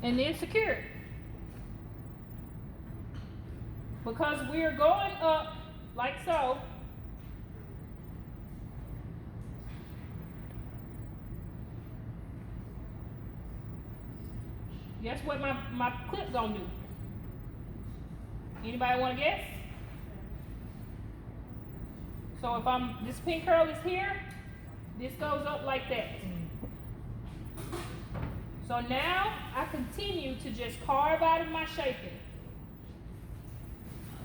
and then secure it. Because we're going up like so, guess what my clip gonna do? Anybody want to guess? So if this pin curl is here, this goes up like that. So now I continue to just carve out of my shaping.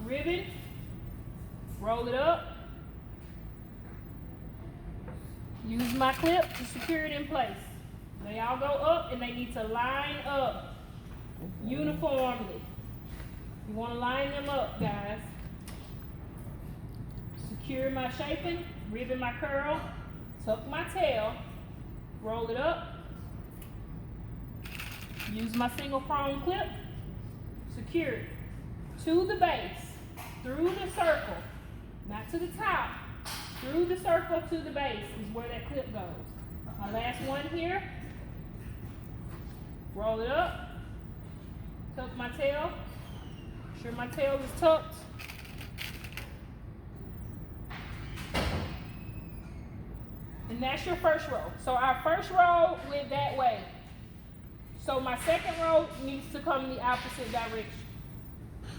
Ribbon, roll it up, use my clip to secure it in place. They all go up and they need to line up uniformly. You want to line them up, guys. Secure my shaping, ribbon my curl, tuck my tail, roll it up, use my single prong clip, secure it to the base, through the circle, not to the top, through the circle to the base is where that clip goes. My last one here, roll it up, tuck my tail, make sure my tail is tucked. And that's your first row. So our first row went that way. So my second row needs to come in the opposite direction.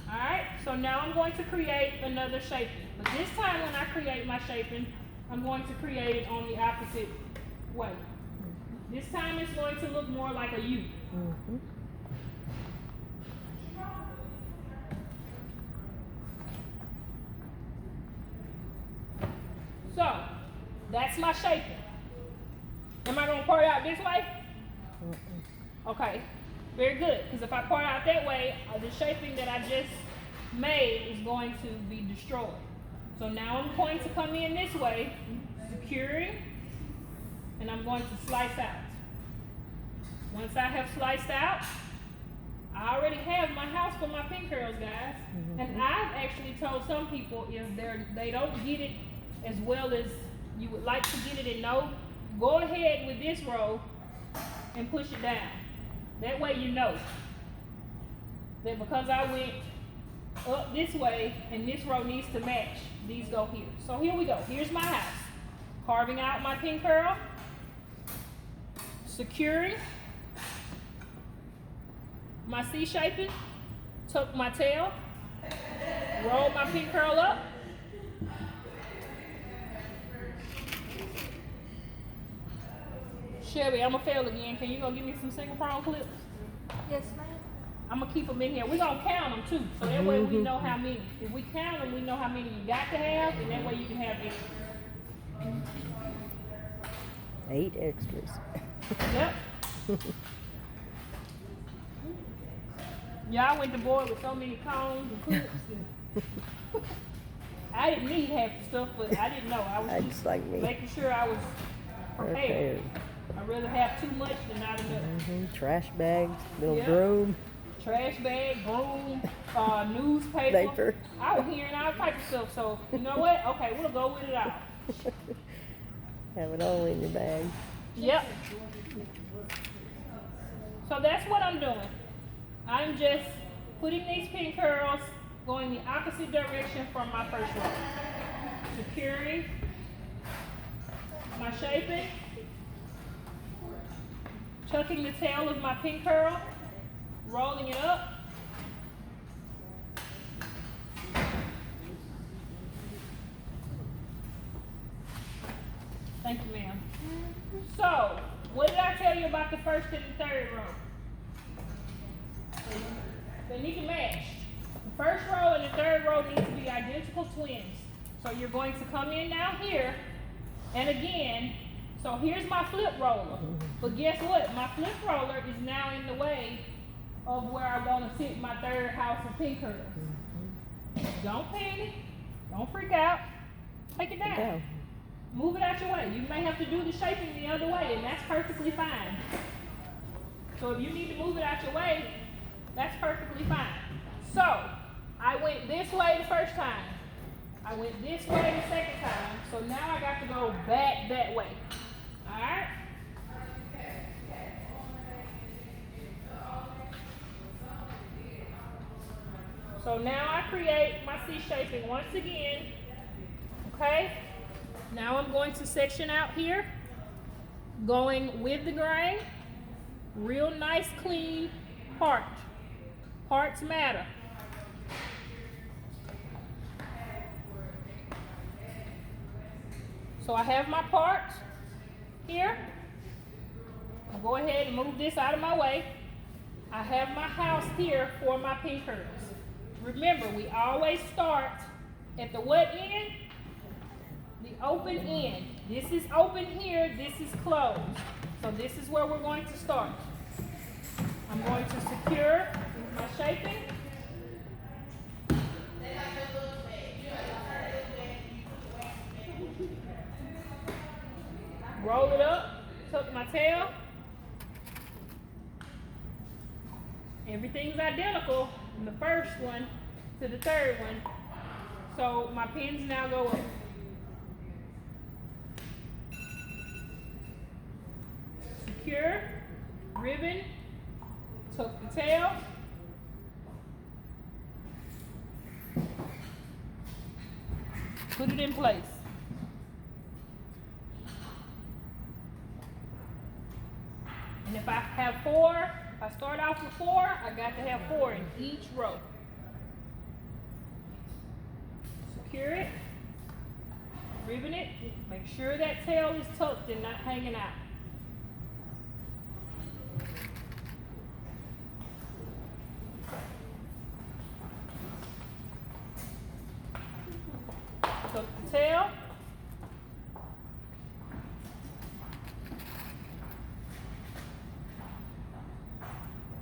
All right, so now I'm going to create another shaping. But this time when I create my shaping, I'm going to create it on the opposite way. This time it's going to look more like a U. So, that's my shaping. Am I going to part out this way? Okay, very good. Because if I part out that way, the shaping that I just made is going to be destroyed. So now I'm going to come in this way, securing, and I'm going to slice out. Once I have sliced out, I already have my house for my pin curls, guys. And I've actually told some people if they don't get it as well as you would like to get it and know, go ahead with this row and push it down. That way you know that because I went up this way and this row needs to match, these go here. So here we go. Here's my house. Carving out my pin curl, securing my C shaping, tuck my tail, roll my pin curl up, Shelby, I'm gonna fail again. Can you go give me some single prong clips? Yes, ma'am. I'm gonna keep them in here. We're gonna count them too, so that way we know how many. If we count them, we know how many you got to have, and that way you can have extra. 8 extras. Yep. Y'all went to board with so many cones and clips. And I didn't need half the stuff, but I didn't know. I was just like me. making sure I was prepared. I'd rather have too much than not enough. Trash bags, little broom. Trash bag, broom, newspaper. I was hearing all types of stuff, so you know what? Okay, we'll go with it all. Have it all in your bag. Yep. So that's what I'm doing. I'm just putting these pin curls going the opposite direction from my first row. Securing my shaping, tucking the tail of my pin curl, rolling it up, thank you, ma'am. So, what did I tell you about the first and the third row? They need to match. The first row and the third row need to be identical twins. So you're going to come in now here, and again, so here's my flip roller. But guess what? My flip roller is now in the way of where I want to sit my third house of pin curls. Don't panic. Don't freak out. Take it down. Move it out your way. You may have to do the shaping the other way, and that's perfectly fine. So if you need to move it out your way, that's perfectly fine. So, I went this way the first time. I went this way the second time. So now I got to go back that way. Alright? So now I create my C shaping once again. Okay? Now I'm going to section out here, going with the grain. Real nice, clean part. Parts matter. So I have my part here. I'll go ahead and move this out of my way. I have my house here for my pin curls. Remember, we always start at the what end? The open end. This is open here, this is closed. So this is where we're going to start. I'm going to secure my shaping. Roll it up, tuck my tail. Everything's identical from the first one to the third one. So my pins now go up. Secure, ribbon, tuck the tail. Put it in place. And if I have 4, if I start off with 4, I got to have 4 in each row. Secure it, ribbon it, make sure that tail is tucked and not hanging out. Tuck the tail.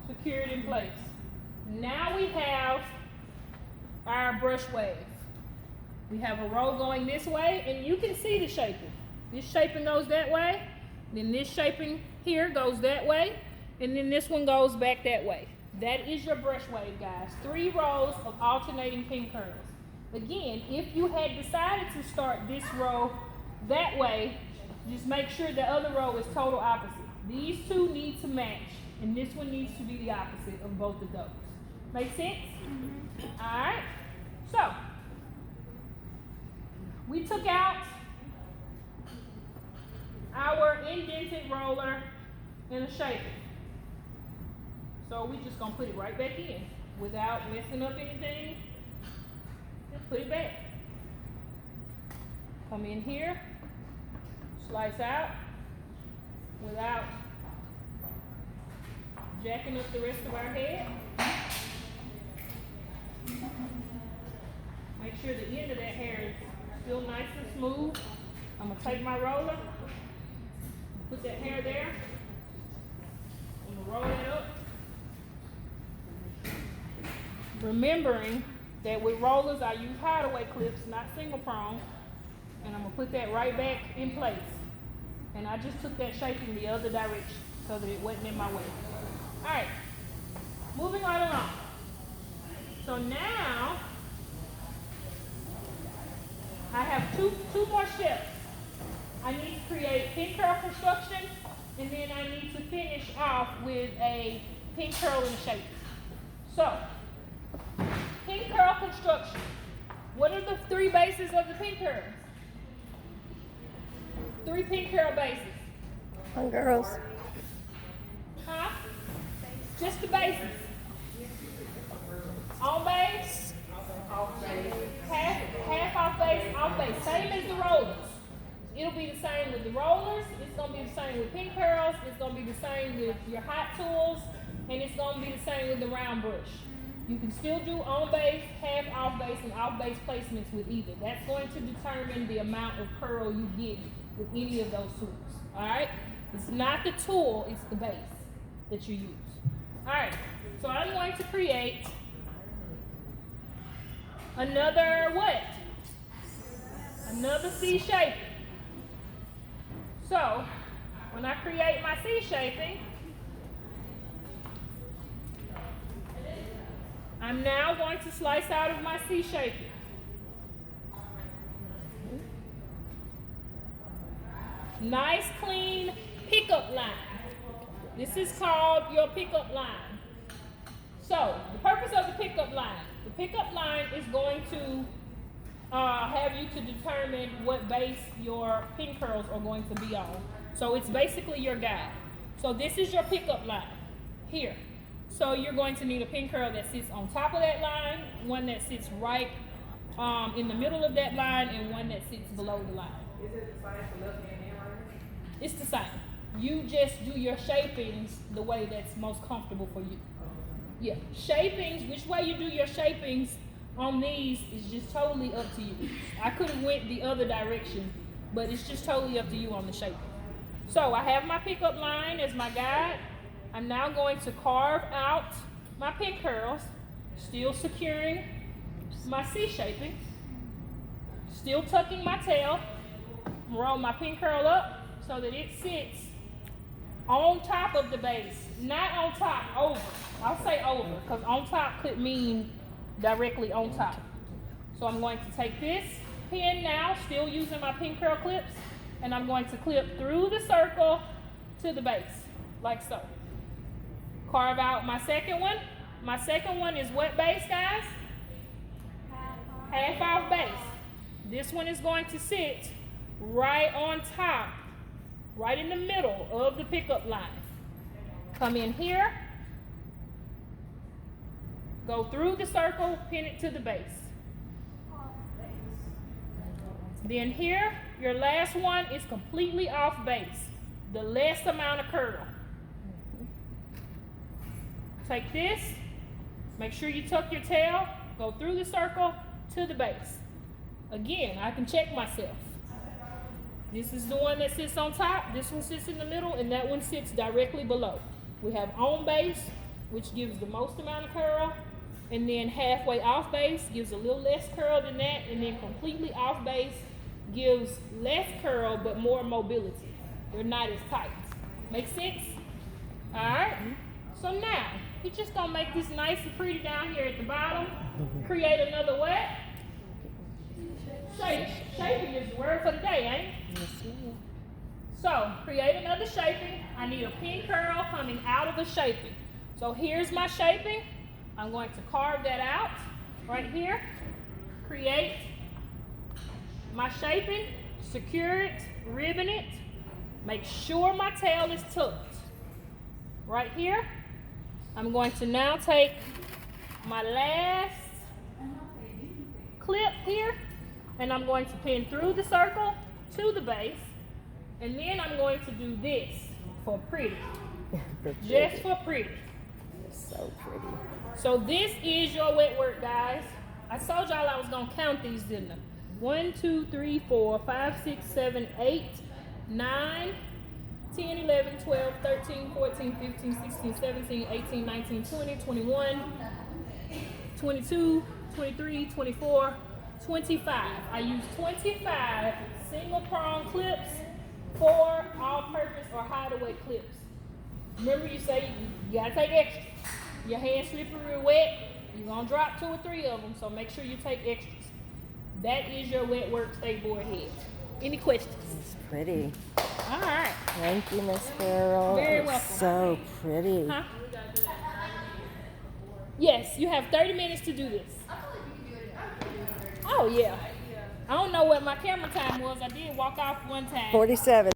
Secure it in place. Now we have our brush wave. We have a row going this way, and you can see the shaping. This shaping goes that way, then this shaping here goes that way, and then this one goes back that way. That is your brush wave, guys. 3 rows of alternating pin curls. Again, if you had decided to start this row that way, just make sure the other row is total opposite. These 2 need to match, and this one needs to be the opposite of both of those. Make sense? All right. So we took out our indented roller and a shaper. So we just gonna put it right back in without messing up anything. Just put it back. Come in here, slice out without jacking up the rest of our head. Make sure the end of that hair is still nice and smooth. I'm gonna take my roller, put that hair there. I'm gonna roll it up. Remembering that with rollers, I use hideaway clips, not single prong. And I'm gonna put that right back in place. And I just took that shaping the other direction so that it wasn't in my way. All right, moving right along. So now, I have two more steps. I need to create pin curl construction, and then I need to finish off with a pin curl and shape. So, pin curl construction. What are the 3 bases of the pin curls? 3 pin curl bases. Come on, girls. Huh? Just the bases. On base, half off base, off base. Same as the rollers. It'll be the same with the rollers. It's going to be the same with pin curls. It's going to be the same with your hot tools. And it's going to be the same with the round brush. You can still do on base, half off base, and off base placements with either. That's going to determine the amount of curl you get with any of those tools. Alright? It's not the tool, it's the base that you use. Alright, so I'm going to create another what? Another C shaping. So, when I create my C shaping, I'm now going to slice out of my C shaping. Nice, clean pickup line. This is called your pickup line. So, the purpose of the pickup line. The pickup line is going to have you to determine what base your pin curls are going to be on. So, it's basically your guide. So, this is your pickup line here. So, you're going to need a pin curl that sits on top of that line, one that sits right in the middle of that line, and one that sits below the line. Is it the same for left hand and right? It's the same. You just do your shapings the way that's most comfortable for you. Yeah, shapings, which way you do your shapings on these is just totally up to you. I could have went the other direction, but it's just totally up to you on the shaping. So I have my pickup line as my guide. I'm now going to carve out my pin curls, still securing my C shaping, still tucking my tail, roll my pin curl up so that it sits on top of the base, not on top, over. I'll say over, because on top could mean directly on top. So I'm going to take this pin now, still using my pin curl clips, and I'm going to clip through the circle to the base, like so. Carve out my second one. My second one is what base, guys? Half off base. This one is going to sit right on top, right in the middle of the pickup line. Come in here, go through the circle, pin it to the base. Then here, your last one is completely off base, the less amount of curl. Take this, make sure you tuck your tail, go through the circle to the base. Again, I can check myself. This is the one that sits on top, this one sits in the middle, and that one sits directly below. We have on base, which gives the most amount of curl, and then halfway off base gives a little less curl than that, and then completely off base gives less curl but more mobility. They're not as tight. Make sense? Alright, so now, you're just gonna make this nice and pretty down here at the bottom. Create another what? Shape. Shaping is the word for the day, ain't it? Yes, ma'am. So, create another shaping. I need a pin curl coming out of the shaping. So here's my shaping. I'm going to carve that out right here. Create my shaping, secure it, ribbon it. Make sure my tail is tucked. Right here. I'm going to now take my last clip here, and I'm going to pin through the circle to the base, and then I'm going to do this for pretty. Just for pretty. So pretty. So this is your wet work, guys. I told y'all I was gonna count these, didn't I? 1, 2, 3, 4, 5, 6, 7, 8, 9, 10, 11, 12, 13, 14, 15, 16, 17, 18, 19, 20, 21, 22, 23, 24, 25. I use 25 single prong clips, 4 all-purpose or hideaway clips. Remember, you say you gotta take extras. Your hands slippery or wet, you're gonna drop 2 or 3 of them, so make sure you take extras. That is your wet work stay-board head. Any questions? It's pretty. All right. Thank you, Miss Carol. Very It's welcome. so pretty. Huh? Yes, you have 30 minutes to do this. Oh, yeah. I don't know what my camera time was. I did walk off one time. 47.